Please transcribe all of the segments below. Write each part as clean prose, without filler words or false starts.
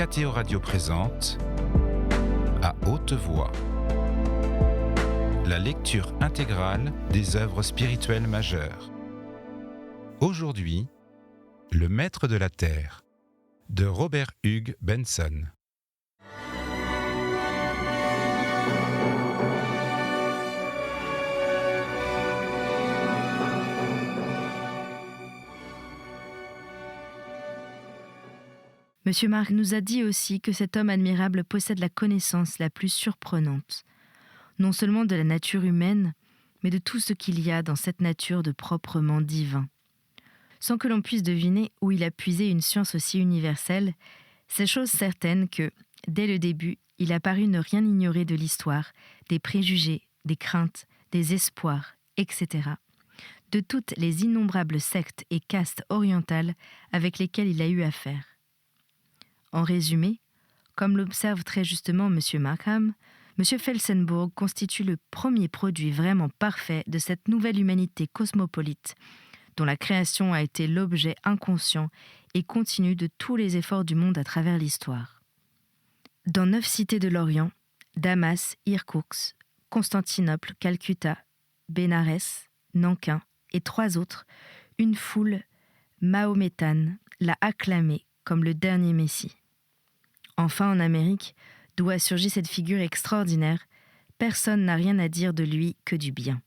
Mathéo Radio présente À haute voix la lecture intégrale des œuvres spirituelles majeures. Aujourd'hui, Le Maître de la Terre de Robert Hugh Benson. Monsieur Marc nous a dit aussi que cet homme admirable possède la connaissance la plus surprenante, non seulement de la nature humaine, mais de tout ce qu'il y a dans cette nature de proprement divin. Sans que l'on puisse deviner où il a puisé une science aussi universelle, c'est chose certaine que, dès le début, il a paru ne rien ignorer de l'histoire, des préjugés, des craintes, des espoirs, etc., de toutes les innombrables sectes et castes orientales avec lesquelles il a eu affaire. En résumé, comme l'observe très justement M. Markham, M. Felsenburgh constitue le premier produit vraiment parfait de cette nouvelle humanité cosmopolite, dont la création a été l'objet inconscient et continu de tous les efforts du monde à travers l'histoire. Dans 9 cités de l'Orient, Damas, Irkoutsk, Constantinople, Calcutta, Bénarès, Nankin et 3 autres, une foule mahométane l'a acclamé comme le dernier Messie. Enfin, en Amérique, d'où a surgi cette figure extraordinaire, personne n'a rien à dire de lui que du bien.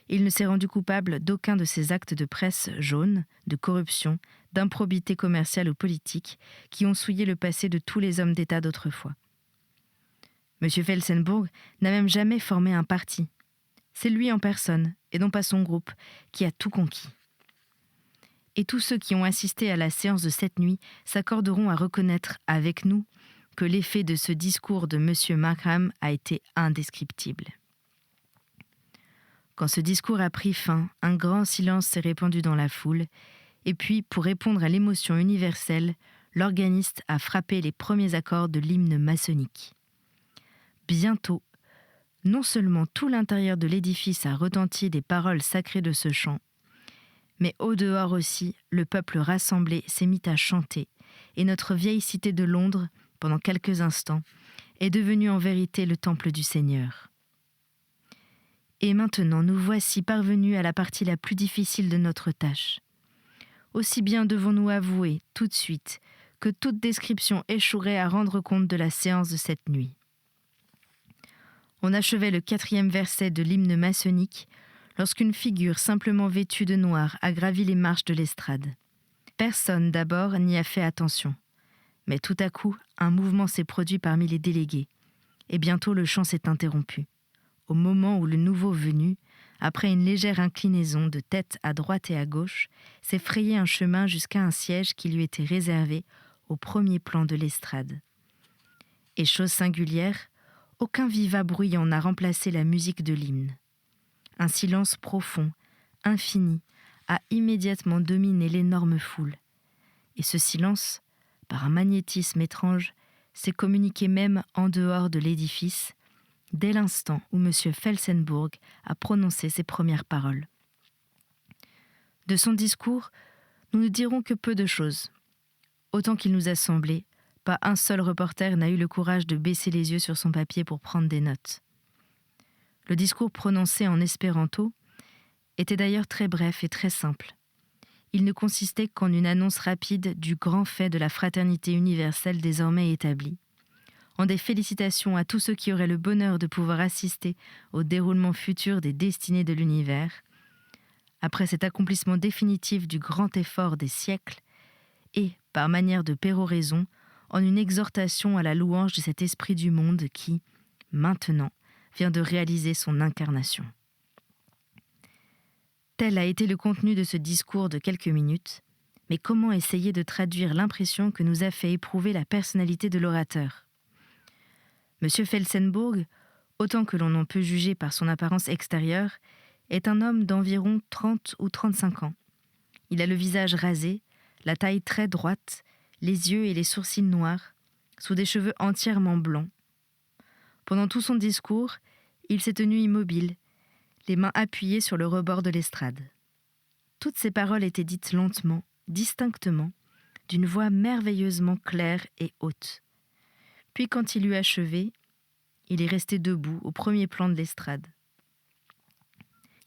Il ne s'est rendu coupable d'aucun de ces actes de presse jaune, de corruption, d'improbité commerciale ou politique qui ont souillé le passé de tous les hommes d'État d'autrefois. M. Felsenburgh n'a même jamais formé un parti. C'est lui en personne, et non pas son groupe, qui a tout conquis. Et tous ceux qui ont assisté à la séance de cette nuit s'accorderont à reconnaître avec nous que l'effet de ce discours de M. Markham a été indescriptible. Quand ce discours a pris fin, un grand silence s'est répandu dans la foule, et puis, pour répondre à l'émotion universelle, l'organiste a frappé les premiers accords de l'hymne maçonnique. Bientôt, non seulement tout l'intérieur de l'édifice a retenti des paroles sacrées de ce chant, mais au dehors aussi, le peuple rassemblé s'est mis à chanter, et notre vieille cité de Londres, pendant quelques instants, est devenue en vérité le temple du Seigneur. Et maintenant, nous voici parvenus à la partie la plus difficile de notre tâche. Aussi bien devons-nous avouer, tout de suite, que toute description échouerait à rendre compte de la séance de cette nuit. On achevait le 4e verset de l'hymne maçonnique, lorsqu'une figure simplement vêtue de noir a gravi les marches de l'estrade. Personne d'abord n'y a fait attention. Mais tout à coup, un mouvement s'est produit parmi les délégués, et bientôt le chant s'est interrompu, au moment où le nouveau venu, après une légère inclinaison de tête à droite et à gauche, s'est frayé un chemin jusqu'à un siège qui lui était réservé au premier plan de l'estrade. Et chose singulière, aucun vivat bruyant n'a remplacé la musique de l'hymne. Un silence profond, infini, a immédiatement dominé l'énorme foule. Et ce silence, par un magnétisme étrange, s'est communiqué même en dehors de l'édifice, dès l'instant où M. Felsenburgh a prononcé ses premières paroles. De son discours, nous ne dirons que peu de choses. Autant qu'il nous a semblé, pas un seul reporter n'a eu le courage de baisser les yeux sur son papier pour prendre des notes. Le discours prononcé en espéranto était d'ailleurs très bref et très simple. Il ne consistait qu'en une annonce rapide du grand fait de la fraternité universelle désormais établie, en des félicitations à tous ceux qui auraient le bonheur de pouvoir assister au déroulement futur des destinées de l'univers, après cet accomplissement définitif du grand effort des siècles, et, par manière de péroraison, en une exhortation à la louange de cet esprit du monde qui, maintenant, vient de réaliser son incarnation. Tel a été le contenu de ce discours de quelques minutes, mais comment essayer de traduire l'impression que nous a fait éprouver la personnalité de l'orateur ? M. Felsenburgh, autant que l'on en peut juger par son apparence extérieure, est un homme d'environ 30 ou 35 ans. Il a le visage rasé, la taille très droite, les yeux et les sourcils noirs, sous des cheveux entièrement blancs. Pendant tout son discours, il s'est tenu immobile, les mains appuyées sur le rebord de l'estrade. Toutes ces paroles étaient dites lentement, distinctement, d'une voix merveilleusement claire et haute. Puis quand il eut achevé, il est resté debout au premier plan de l'estrade.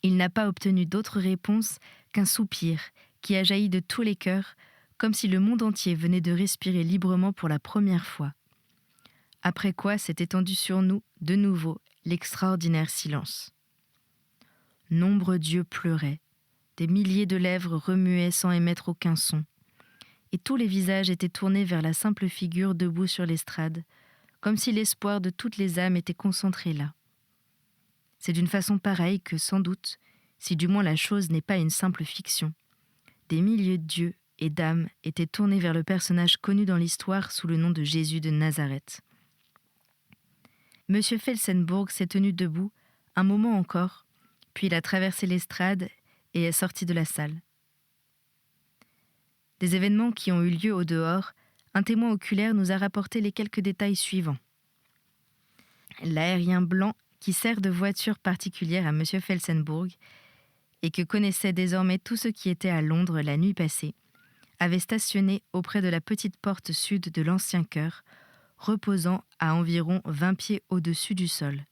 Il n'a pas obtenu d'autre réponse qu'un soupir qui a jailli de tous les cœurs, comme si le monde entier venait de respirer librement pour la première fois. Après quoi s'est étendu sur nous, de nouveau, l'extraordinaire silence. Nombreux d'yeux pleuraient, des milliers de lèvres remuaient sans émettre aucun son, et tous les visages étaient tournés vers la simple figure debout sur l'estrade, comme si l'espoir de toutes les âmes était concentré là. C'est d'une façon pareille que, sans doute, si du moins la chose n'est pas une simple fiction, des milliers d'yeux et d'âmes étaient tournés vers le personnage connu dans l'histoire sous le nom de Jésus de Nazareth. Monsieur Felsenburgh s'est tenu debout, un moment encore, puis il a traversé l'estrade et est sorti de la salle. Des événements qui ont eu lieu au dehors, un témoin oculaire nous a rapporté les quelques détails suivants. L'aérien blanc qui sert de voiture particulière à Monsieur Felsenburgh et que connaissaient désormais tous ceux qui étaient à Londres la nuit passée, avait stationné auprès de la petite porte sud de l'ancien chœur, reposant à environ 20 pieds au-dessus du sol.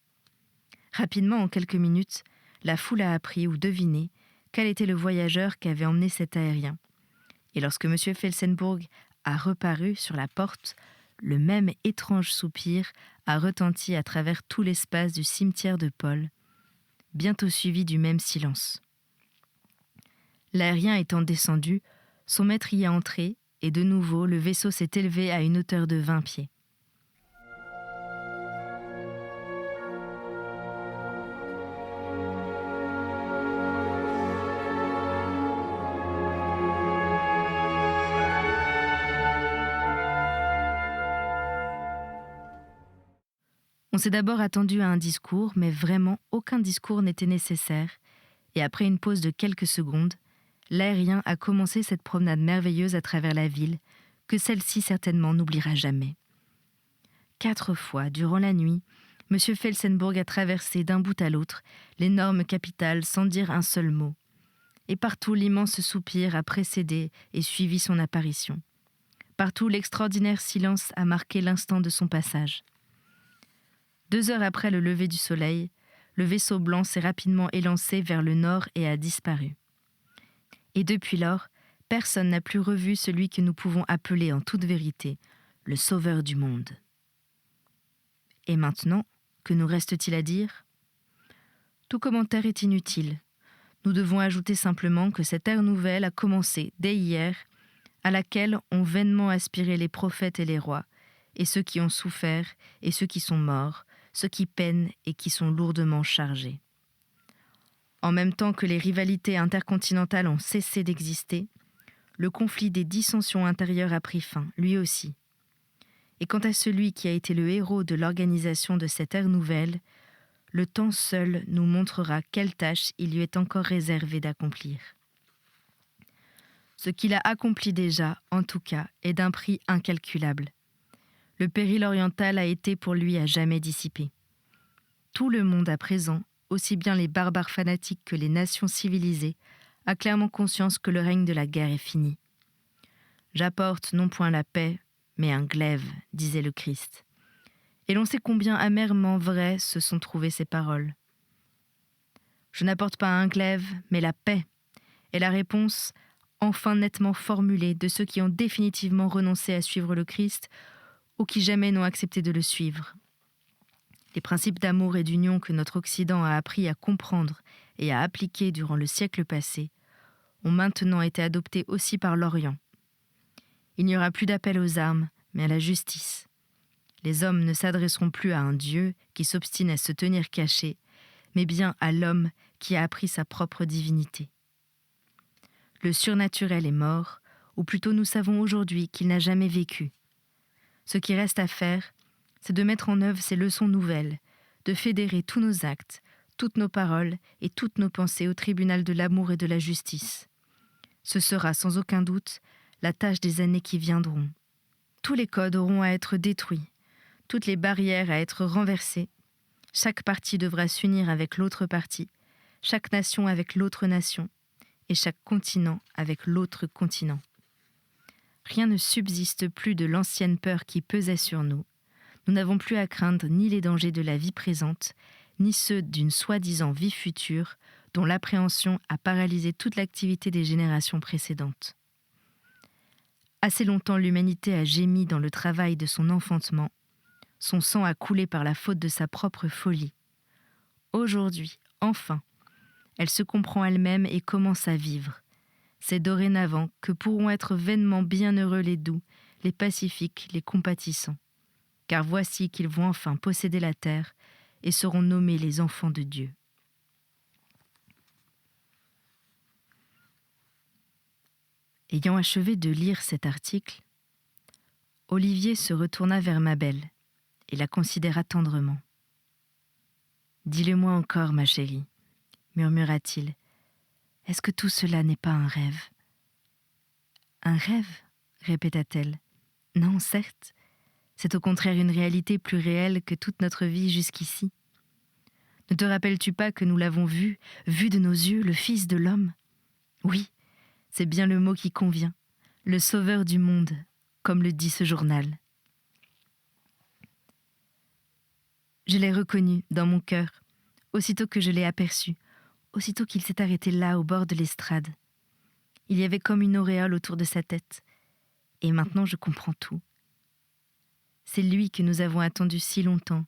Rapidement, en quelques minutes, la foule a appris ou deviné quel était le voyageur qu'avait emmené cet aérien. Et lorsque M. Felsenburgh a reparu sur la porte, le même étrange soupir a retenti à travers tout l'espace du cimetière de Paul, bientôt suivi du même silence. L'aérien étant descendu, son maître y est entré, et de nouveau le vaisseau s'est élevé à une hauteur de 20 pieds. On s'est d'abord attendu à un discours, mais vraiment aucun discours n'était nécessaire, et après une pause de quelques secondes, l'aérien a commencé cette promenade merveilleuse à travers la ville, que celle-ci certainement n'oubliera jamais. 4 fois, durant la nuit, M. Felsenburgh a traversé d'un bout à l'autre l'énorme capitale sans dire un seul mot, et partout l'immense soupir a précédé et suivi son apparition. Partout l'extraordinaire silence a marqué l'instant de son passage. 2 heures après le lever du soleil, le vaisseau blanc s'est rapidement élancé vers le nord et a disparu. Et depuis lors, personne n'a plus revu celui que nous pouvons appeler en toute vérité le Sauveur du monde. Et maintenant, que nous reste-t-il à dire ? Tout commentaire est inutile. Nous devons ajouter simplement que cette ère nouvelle a commencé dès hier, à laquelle ont vainement aspiré les prophètes et les rois, et ceux qui ont souffert et ceux qui sont morts, ceux qui peinent et qui sont lourdement chargés. En même temps que les rivalités intercontinentales ont cessé d'exister, le conflit des dissensions intérieures a pris fin, lui aussi. Et quant à celui qui a été le héros de l'organisation de cette ère nouvelle, le temps seul nous montrera quelle tâche il lui est encore réservé d'accomplir. Ce qu'il a accompli déjà, en tout cas, est d'un prix incalculable. Le péril oriental a été pour lui à jamais dissipé. Tout le monde à présent, aussi bien les barbares fanatiques que les nations civilisées, a clairement conscience que le règne de la guerre est fini. « J'apporte non point la paix, mais un glaive », disait le Christ. Et l'on sait combien amèrement vraies se sont trouvées ces paroles. « Je n'apporte pas un glaive, mais la paix », est la réponse enfin nettement formulée de ceux qui ont définitivement renoncé à suivre le Christ ou qui jamais n'ont accepté de le suivre. Les principes d'amour et d'union que notre Occident a appris à comprendre et à appliquer durant le siècle passé ont maintenant été adoptés aussi par l'Orient. Il n'y aura plus d'appel aux armes, mais à la justice. Les hommes ne s'adresseront plus à un Dieu qui s'obstine à se tenir caché, mais bien à l'homme qui a appris sa propre divinité. Le surnaturel est mort, ou plutôt nous savons aujourd'hui qu'il n'a jamais vécu. Ce qui reste à faire, c'est de mettre en œuvre ces leçons nouvelles, de fédérer tous nos actes, toutes nos paroles et toutes nos pensées au tribunal de l'amour et de la justice. Ce sera sans aucun doute la tâche des années qui viendront. Tous les codes auront à être détruits, toutes les barrières à être renversées. Chaque parti devra s'unir avec l'autre parti, chaque nation avec l'autre nation, et chaque continent avec l'autre continent. Rien ne subsiste plus de l'ancienne peur qui pesait sur nous. Nous n'avons plus à craindre ni les dangers de la vie présente, ni ceux d'une soi-disant vie future dont l'appréhension a paralysé toute l'activité des générations précédentes. Assez longtemps l'humanité a gémi dans le travail de son enfantement. Son sang a coulé par la faute de sa propre folie. Aujourd'hui, enfin, elle se comprend elle-même et commence à vivre. C'est dorénavant que pourront être vainement bienheureux les doux, les pacifiques, les compatissants. Car voici qu'ils vont enfin posséder la terre et seront nommés les enfants de Dieu. Ayant achevé de lire cet article, Olivier se retourna vers Mabel et la considéra tendrement. « Dis-le-moi encore, ma chérie, » murmura-t-il. « Est-ce que tout cela n'est pas un rêve ?»« Un rêve ?» répéta-t-elle. « Non, certes, c'est au contraire une réalité plus réelle que toute notre vie jusqu'ici. Ne te rappelles-tu pas que nous l'avons vu de nos yeux, le Fils de l'homme ? Oui, c'est bien le mot qui convient, le sauveur du monde, comme le dit ce journal. Je l'ai reconnu dans mon cœur, aussitôt que je l'ai aperçu, aussitôt qu'il s'est arrêté là au bord de l'estrade. Il y avait comme une auréole autour de sa tête, et maintenant je comprends tout. C'est lui que nous avons attendu si longtemps,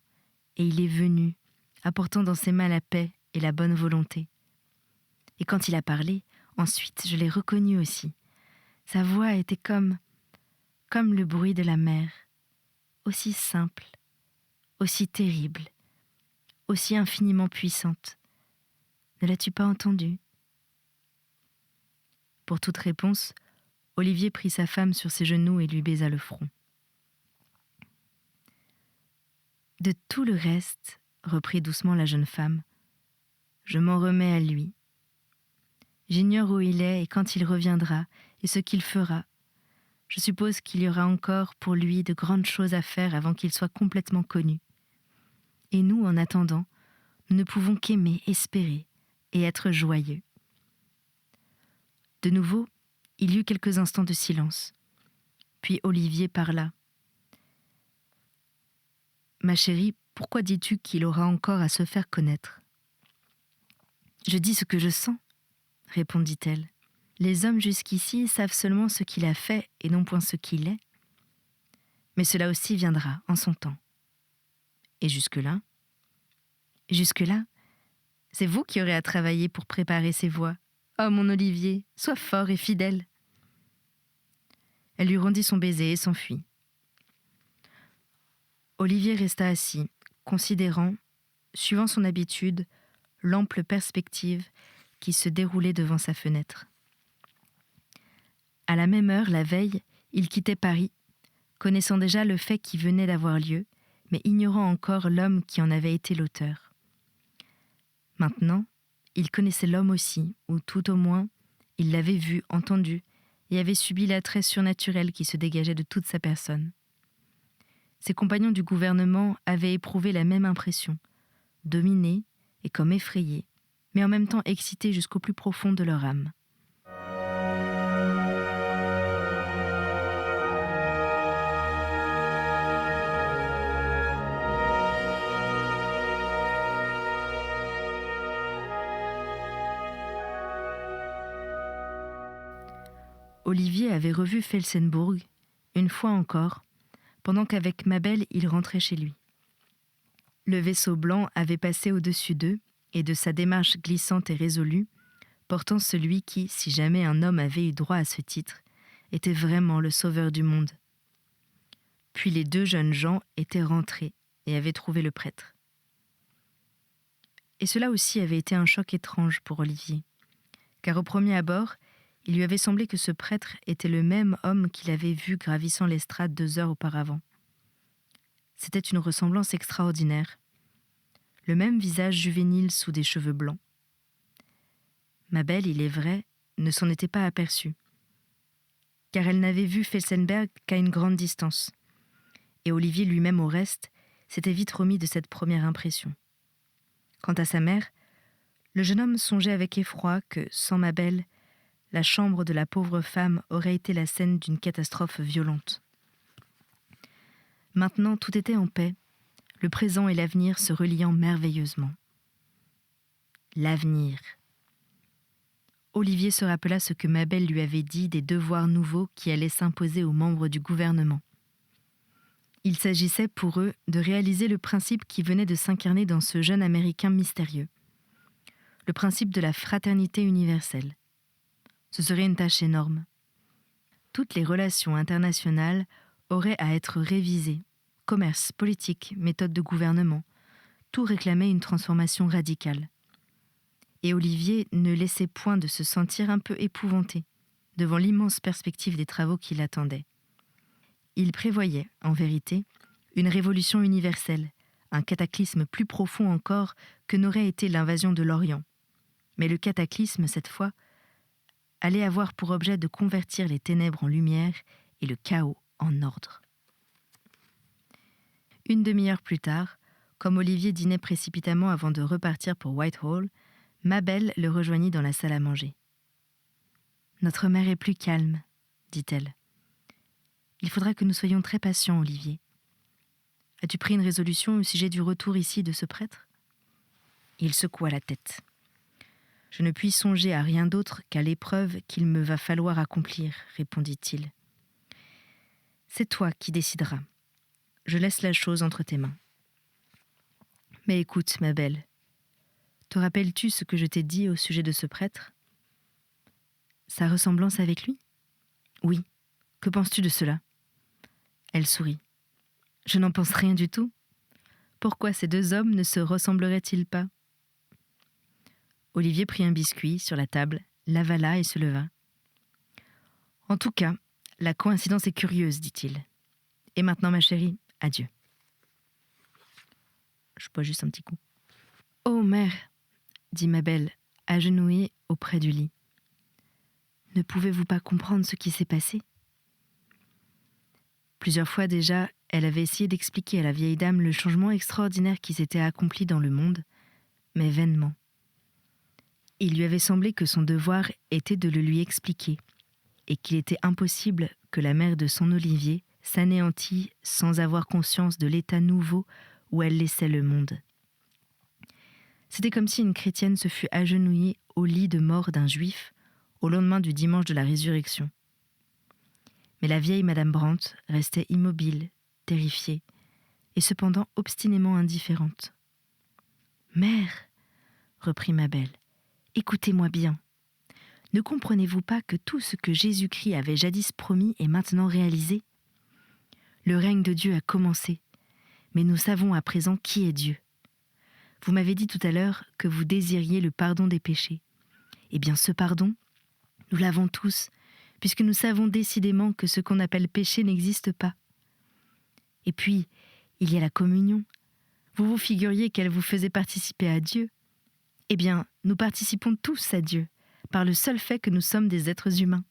et il est venu, apportant dans ses mains la paix et la bonne volonté. Et quand il a parlé, ensuite je l'ai reconnu aussi. Sa voix était comme le bruit de la mer, aussi simple, aussi terrible, aussi infiniment puissante. Ne l'as-tu pas entendu ? Pour toute réponse, Olivier prit sa femme sur ses genoux et lui baisa le front. De tout le reste, reprit doucement la jeune femme, je m'en remets à lui. J'ignore où il est et quand il reviendra et ce qu'il fera. Je suppose qu'il y aura encore pour lui de grandes choses à faire avant qu'il soit complètement connu. Et nous, en attendant, nous ne pouvons qu'aimer, espérer et être joyeux. De nouveau, il y eut quelques instants de silence. Puis Olivier parla. « Ma chérie, pourquoi dis-tu qu'il aura encore à se faire connaître ? » « Je dis ce que je sens, » répondit-elle. « Les hommes jusqu'ici savent seulement ce qu'il a fait et non point ce qu'il est. Mais cela aussi viendra en son temps. Et jusque-là, c'est vous qui aurez à travailler pour préparer ces voies. Oh mon Olivier, sois fort et fidèle. » Elle lui rendit son baiser et s'enfuit. Olivier resta assis, considérant, suivant son habitude, l'ample perspective qui se déroulait devant sa fenêtre. À la même heure, la veille, il quittait Paris, connaissant déjà le fait qui venait d'avoir lieu, mais ignorant encore l'homme qui en avait été l'auteur. Maintenant, il connaissait l'homme aussi, ou tout au moins, il l'avait vu, entendu, et avait subi l'attrait surnaturel qui se dégageait de toute sa personne. Ses compagnons du gouvernement avaient éprouvé la même impression, dominés et comme effrayés, mais en même temps excités jusqu'au plus profond de leur âme. Olivier avait revu Felsenburgh, une fois encore, pendant qu'avec Mabel il rentrait chez lui. Le vaisseau blanc avait passé au-dessus d'eux, et de sa démarche glissante et résolue, portant celui qui, si jamais un homme avait eu droit à ce titre, était vraiment le sauveur du monde. Puis les deux jeunes gens étaient rentrés et avaient trouvé le prêtre. Et cela aussi avait été un choc étrange pour Olivier, car au premier abord, il lui avait semblé que ce prêtre était le même homme qu'il avait vu gravissant l'estrade 2 heures auparavant. C'était une ressemblance extraordinaire. Le même visage juvénile sous des cheveux blancs. Mabel, il est vrai, ne s'en était pas aperçue, car elle n'avait vu Felsenburgh qu'à une grande distance, et Olivier lui-même au reste s'était vite remis de cette première impression. Quant à sa mère, le jeune homme songeait avec effroi que, sans Mabel, la chambre de la pauvre femme aurait été la scène d'une catastrophe violente. Maintenant, tout était en paix, le présent et l'avenir se reliant merveilleusement. L'avenir. Olivier se rappela ce que Mabel lui avait dit des devoirs nouveaux qui allaient s'imposer aux membres du gouvernement. Il s'agissait pour eux de réaliser le principe qui venait de s'incarner dans ce jeune Américain mystérieux. Le principe de la fraternité universelle. Ce serait une tâche énorme. Toutes les relations internationales auraient à être révisées. Commerce, politique, méthode de gouvernement. Tout réclamait une transformation radicale. Et Olivier ne laissait point de se sentir un peu épouvanté devant l'immense perspective des travaux qui l'attendaient. Il prévoyait, en vérité, une révolution universelle, un cataclysme plus profond encore que n'aurait été l'invasion de l'Orient. Mais le cataclysme, cette fois, allait avoir pour objet de convertir les ténèbres en lumière et le chaos en ordre. Une demi-heure plus tard, comme Olivier dînait précipitamment avant de repartir pour Whitehall, Mabel le rejoignit dans la salle à manger. « Notre mère est plus calme, dit-elle. Il faudra que nous soyons très patients, Olivier. As-tu pris une résolution au sujet du retour ici de ce prêtre ?» Il secoua la tête. « Je ne puis songer à rien d'autre qu'à l'épreuve qu'il me va falloir accomplir, répondit-il. C'est toi qui décideras. Je laisse la chose entre tes mains. Mais écoute, ma belle, te rappelles-tu ce que je t'ai dit au sujet de ce prêtre ? Sa ressemblance avec lui ? Oui. Que penses-tu de cela ? Elle sourit. Je n'en pense rien du tout. Pourquoi ces deux hommes ne se ressembleraient-ils pas ? Olivier prit un biscuit sur la table, l'avala et se leva. En tout cas, la coïncidence est curieuse, dit-il. Et maintenant, ma chérie, adieu. Je bois juste un petit coup. Oh, mère, dit Mabel, agenouillée auprès du lit. Ne pouvez-vous pas comprendre ce qui s'est passé ? Plusieurs fois déjà, elle avait essayé d'expliquer à la vieille dame le changement extraordinaire qui s'était accompli dans le monde, mais vainement. Il lui avait semblé que son devoir était de le lui expliquer, et qu'il était impossible que la mère de son Olivier s'anéantît sans avoir conscience de l'état nouveau où elle laissait le monde. C'était comme si une chrétienne se fût agenouillée au lit de mort d'un juif au lendemain du dimanche de la résurrection. Mais la vieille Madame Brandt restait immobile, terrifiée, et cependant obstinément indifférente. « Mère, reprit Mabel, écoutez-moi bien. Ne comprenez-vous pas que tout ce que Jésus-Christ avait jadis promis est maintenant réalisé ? Le règne de Dieu a commencé, mais nous savons à présent qui est Dieu. Vous m'avez dit tout à l'heure que vous désiriez le pardon des péchés. Eh bien, ce pardon, nous l'avons tous, puisque nous savons décidément que ce qu'on appelle péché n'existe pas. Et puis, il y a la communion. Vous vous figuriez qu'elle vous faisait participer à Dieu ? Eh bien, nous participons tous à Dieu, par le seul fait que nous sommes des êtres humains.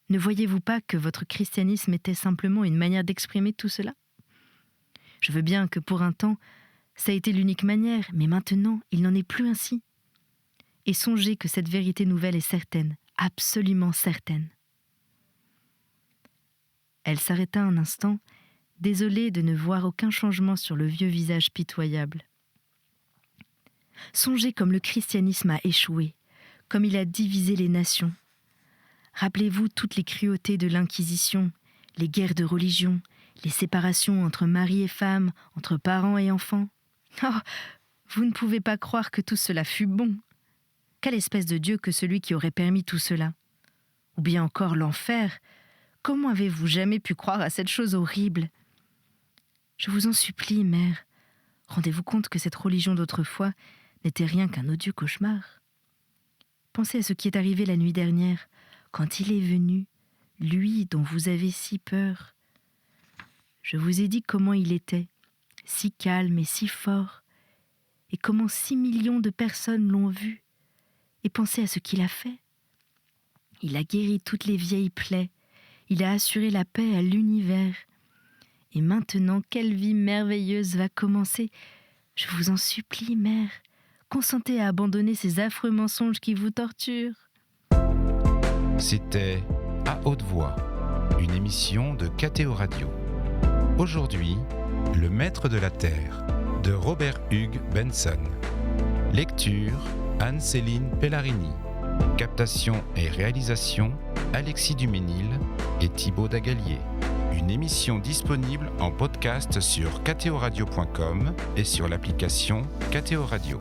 Ne voyez-vous pas que votre christianisme était simplement une manière d'exprimer tout cela ? Je veux bien que pour un temps, ça a été l'unique manière, mais maintenant, il n'en est plus ainsi. Et songez que cette vérité nouvelle est certaine, absolument certaine. Elle s'arrêta un instant, désolée de ne voir aucun changement sur le vieux visage pitoyable. Songez comme le christianisme a échoué, comme il a divisé les nations. Rappelez-vous toutes les cruautés de l'Inquisition, les guerres de religion, les séparations entre mari et femme, entre parents et enfants. Oh, vous ne pouvez pas croire que tout cela fut bon. Quelle espèce de Dieu que celui qui aurait permis tout cela ? Ou bien encore l'enfer ? Comment avez-vous jamais pu croire à cette chose horrible ? Je vous en supplie, mère, rendez-vous compte que cette religion d'autrefois n'était rien qu'un odieux cauchemar. Pensez à ce qui est arrivé la nuit dernière, quand il est venu, lui dont vous avez si peur. Je vous ai dit comment il était, si calme et si fort, et comment 6 millions de personnes l'ont vu. Et pensez à ce qu'il a fait. Il a guéri toutes les vieilles plaies, il a assuré la paix à l'univers. Et maintenant, quelle vie merveilleuse va commencer ? Je vous en supplie, mère, consentez à abandonner ces affreux mensonges qui vous torturent. C'était À haute voix, une émission de KTO Radio. Aujourd'hui, Le Maître de la Terre, de Robert Hugues Benson. Lecture, Anne-Céline Pellarini. Captation et réalisation, Alexis Duménil et Thibaut Dagalier. Une émission disponible en podcast sur ktoradio.com et sur l'application KTO Radio.